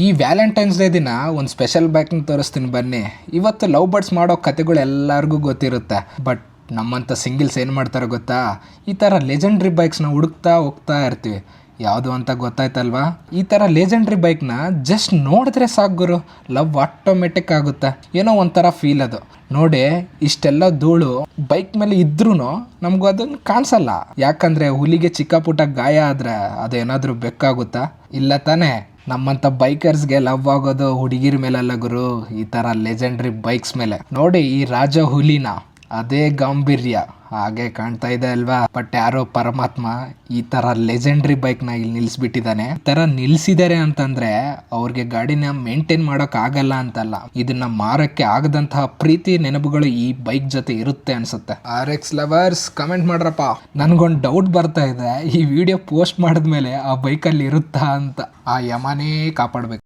ಈ Valentine's day ದಿನ ಒಂದು ಸ್ಪೆಷಲ್ ಬೈಕ್ನ ತೋರಿಸ್ತೀನಿ ಬನ್ನಿ. ಇವತ್ತು ಲವ್ ಬರ್ಡ್ಸ್ ಮಾಡೋ ಕತೆಗಳು ಎಲ್ಲರಿಗೂ ಗೊತ್ತಿರುತ್ತೆ. ಬಟ್ ನಮ್ಮಂಥ ಸಿಂಗಲ್ಸ್ ಏನು ಮಾಡ್ತಾರೆ ಗೊತ್ತಾ, ಈ ಥರ ಲೆಜೆಂಡ್ರಿ ಬೈಕ್ಸ್ನ ಹುಡುಕ್ತಾ ಹೋಗ್ತಾ ಇರ್ತೀವಿ. ಯಾವುದು ಅಂತ ಗೊತ್ತಾಯ್ತಲ್ವಾ? ಈ ಥರ ಲೆಜೆಂಡ್ರಿ ಬೈಕ್ನ ಜಸ್ಟ್ ನೋಡಿದ್ರೆ ಸಾಕು ಗುರು, ಲವ್ ಆಟೋಮೆಟಿಕ್ ಆಗುತ್ತೆ. ಏನೋ ಒಂಥರ ಫೀಲ್ ಅದು. ನೋಡಿ, ಇಷ್ಟೆಲ್ಲ ಧೂಳು ಬೈಕ್ ಮೇಲೆ ಇದ್ರೂ ನಮಗೂ ಅದನ್ನು ಕಾಣಿಸಲ್ಲ. ಯಾಕಂದರೆ ಹುಲಿಗೆ ಚಿಕ್ಕ ಪುಟ್ಟ ಗಾಯ ಆದರೆ ಅದೇನಾದರೂ ಬೇಕಾಗುತ್ತಾ? ಇಲ್ಲ ತಾನೇ. ನಮ್ಮಂಥ ಬೈಕರ್ಸ್ಗೆ ಲವ್ ಆಗೋದು ಹುಡುಗಿರ ಮೇಲೆಲ್ಲ ಗುರು, ಈ ಥರ ಲೆಜೆಂಡ್ರಿ ಬೈಕ್ಸ್ ಮೇಲೆ. ನೋಡಿ, ಈ ರಾಜ ಹುಲಿನ ಅದೇ ಗಾಂಭೀರ್ಯ ಹಾಗೆ ಕಾಣ್ತಾ ಇದೆ ಅಲ್ವಾ? ಬಟ್ ಯಾರೋ ಪರಮಾತ್ಮ ಈ ತರ ಲೆಜೆಂಡ್ರಿ ಬೈಕ್ನ ಇಲ್ಲಿ ನಿಲ್ಸ್ಬಿಟ್ಟಿದ್ದಾನೆ. ಈ ತರ ನಿಲ್ಸಿದ್ದಾರೆ ಅಂತಂದ್ರೆ ಅವ್ರಿಗೆ ಗಾಡಿನ ಮೇಂಟೈನ್ ಮಾಡೋಕ್ ಆಗಲ್ಲ ಅಂತಲ್ಲ, ಇದನ್ನ ಮಾರಕ್ಕೆ ಆಗದಂತಹ ಪ್ರೀತಿ ನೆನಪುಗಳು ಈ ಬೈಕ್ ಜೊತೆ ಇರುತ್ತೆ ಅನ್ಸುತ್ತೆ. RX ಲವರ್ಸ್ ಕಮೆಂಟ್ ಮಾಡ್ರಪ್ಪ. ನನ್ಗೊಂದು ಡೌಟ್ ಬರ್ತಾ ಇದೆ, ಈ ವಿಡಿಯೋ ಪೋಸ್ಟ್ ಮಾಡಿದ್ಮೇಲೆ ಆ ಬೈಕಲ್ಲಿ ಇರುತ್ತಾ ಅಂತ. ಆ ಯಮನೇ ಕಾಪಾಡ್ಬೇಕು.